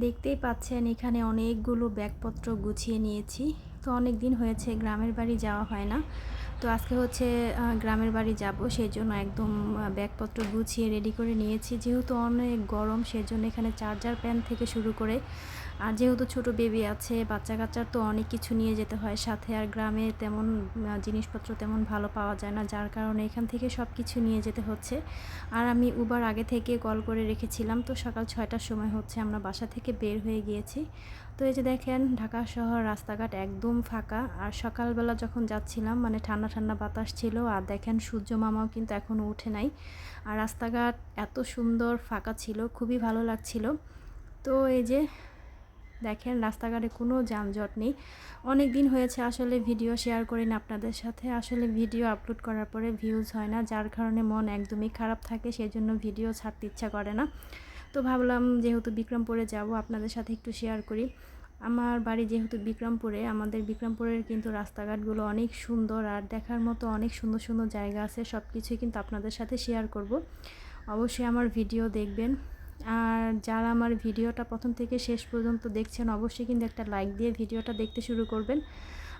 দেখতেই পাচ্ছেন এখানে অনেকগুলো ব্যাগপত্র গুছিয়ে নিয়েছি। তো অনেক দিন হয়েছে গ্রামের বাড়ি যাওয়া হয় না। তো আজকে হচ্ছে গ্রামের বাড়ি যাব, সেজন্য একদম ব্যাগপত্র গুছিয়ে রেডি করে নিয়েছি। যেহেতু অনেক গরম, সেজন্য এখানে চার্জার প্যান থেকে শুরু করে, আর যেহেতু ছোট বেবি আছে, বাচ্চা কাচ্চার তো অনেক কিছু নিয়ে যেতে হয় সাথে। আর গ্রামে তেমন জিনিসপত্র তেমন ভালো পাওয়া যায় না, যার কারণে এখান থেকে সব কিছু নিয়ে যেতে হচ্ছে। আর আমি উবার আগে থেকে কল করে রেখেছিলাম। তো সকাল 6টার সময় হচ্ছে আমরা বাসা থেকে বের হয়ে গিয়েছি। তো এই যে দেখেন ঢাকা শহর রাস্তাঘাট একদম ফাঁকা। আর সকালবেলা যখন যাচ্ছিলাম মানে ঠান্ডা ঠান্ডা বাতাস ছিল। আর দেখেন সূর্য মামাও কিন্তু এখনও উঠে নাই। আর রাস্তাঘাট এত সুন্দর ফাঁকা ছিল, খুবই ভালো লাগছিল। তো এই যে দেখেন রাস্তাঘাটে কোনো যানজট নেই। অনেক দিন হয়েছে আসলে ভিডিও শেয়ার করি না আপনাদের সাথে। আসলে ভিডিও আপলোড করার পরে ভিউজ হয় না, যার কারণে মন একদমই খারাপ থাকে, সেই জন্য ভিডিও ছাড়তে ইচ্ছা করে না। তো ভাবলাম যেহেতু বিক্রমপুরে যাব, আপনাদের সাথে একটু শেয়ার করি। আমার বাড়ি যেহেতু বিক্রমপুরে, আমাদের বিক্রমপুরের কিন্তু রাস্তাঘাটগুলো অনেক সুন্দর, আর দেখার মতো অনেক সুন্দর সুন্দর জায়গা আছে। সব কিছুই কিন্তু আপনাদের সাথে শেয়ার করব। অবশ্যই আমার ভিডিও দেখবেন। আর যারা আমার ভিডিওটা প্রথম থেকে শেষ পর্যন্ত দেখছেন, অবশ্যই কিন্তু একটা লাইক দিয়ে ভিডিওটা দেখতে শুরু করবেন।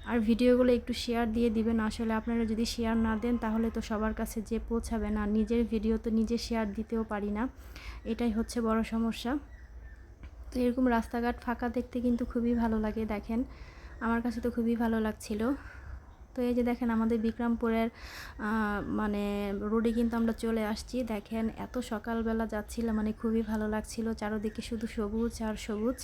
আর ভিডিওগুলো একটু শেয়ার দিয়ে দিবেন। আসলে আপনারা যদি শেয়ার না দেন তাহলে তো সবার কাছে যে পৌঁছাবে না। নিজের ভিডিও তো নিজে শেয়ার দিতেও পারি না, এটাই হচ্ছে বড় সমস্যা। তো এরকম রাস্তাঘাট ফাঁকা দেখতে কিন্তু খুবই ভালো লাগে। দেখেন আমার কাছে তো খুবই ভালো লাগছিল। তো এই যে দেখেন আমাদের বিক্রমপুরের মানে রোডে কিন্তু আমরা চলে আসছি। দেখেন এত সকালবেলা যাচ্ছিলাম, মানে খুবই ভালো লাগছিল। চারদিকে শুধু সবুজ আর সবুজ।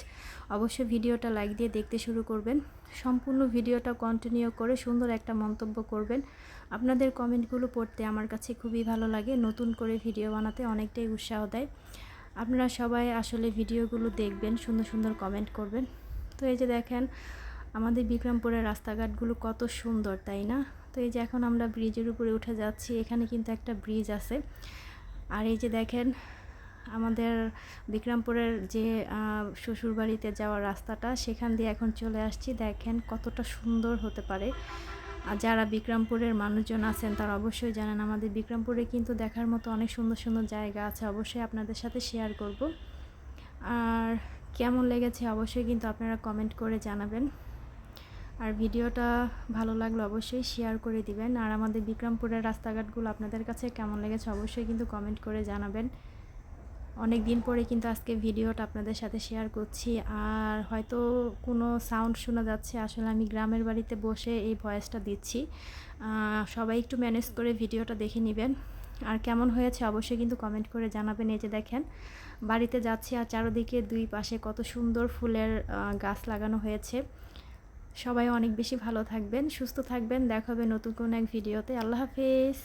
অবশ্যই ভিডিওটা লাইক দিয়ে দেখতে শুরু করবেন। সম্পূর্ণ ভিডিওটা কন্টিনিউ করে সুন্দর একটা মন্তব্য করবেন। আপনাদের কমেন্টগুলো পড়তে আমার কাছে খুবই ভালো লাগে, নতুন করে ভিডিও বানাতে অনেকটাই উৎসাহ দেয়। আপনারা সবাই আসলে ভিডিওগুলো দেখবেন, সুন্দর সুন্দর কমেন্ট করবেন। তো এই যে দেখেন আমাদের বিক্রমপুরের রাস্তাঘাটগুলো কত সুন্দর, তাই না? তো এই যে এখন আমরা ব্রিজের উপরে উঠে যাচ্ছি। এখানে কিন্তু একটা ব্রিজ আছে। আর এই যে দেখেন আমাদের বিক্রমপুরের যে শ্বশুরবাড়িতে যাওয়ার রাস্তাটা, সেখান দিয়ে এখন চলে আসছি। দেখেন কতটা সুন্দর হতে পারে। আর যারা বিক্রমপুরের মানুষজন আছেন তারা অবশ্যই জানেন আমাদের বিক্রমপুরে কিন্তু দেখার মতো অনেক সুন্দর সুন্দর জায়গা আছে। অবশ্যই আপনাদের সাথে শেয়ার করব। আর কেমন লেগেছে অবশ্যই কিন্তু আপনারা কমেন্ট করে জানাবেন। আর ভিডিওটা ভালো লাগলে অবশ্যই শেয়ার করে দিবেন। আর আমাদের বিক্রমপুরের রাস্তাঘাটগুলো আপনাদের কাছে কেমন লেগেছে অবশ্যই কিন্তু কমেন্ট করে জানাবেন। অনেক দিন পরে কিন্তু আজকে ভিডিওটা আপনাদের সাথে শেয়ার করছি। আর হয়তো কোনো সাউন্ড শোনা যাচ্ছে, আসলে আমি গ্রামের বাড়িতে বসে এই ভয়েসটা দিচ্ছি। সবাই একটু ম্যানেজ করে ভিডিওটা দেখে নেবেন। আর কেমন হয়েছে অবশ্যই কিন্তু কমেন্ট করে জানাবেন। এই যে দেখেন বাড়িতে যাচ্ছি, আর চারদিকে দুই পাশে কত সুন্দর ফুলের গাছ লাগানো হয়েছে। সবাই অনেক বেশি ভালো থাকবেন, সুস্থ থাকবেন। দেখা হবে নতুন কোনো এক ভিডিওতে। আল্লাহ হাফেজ।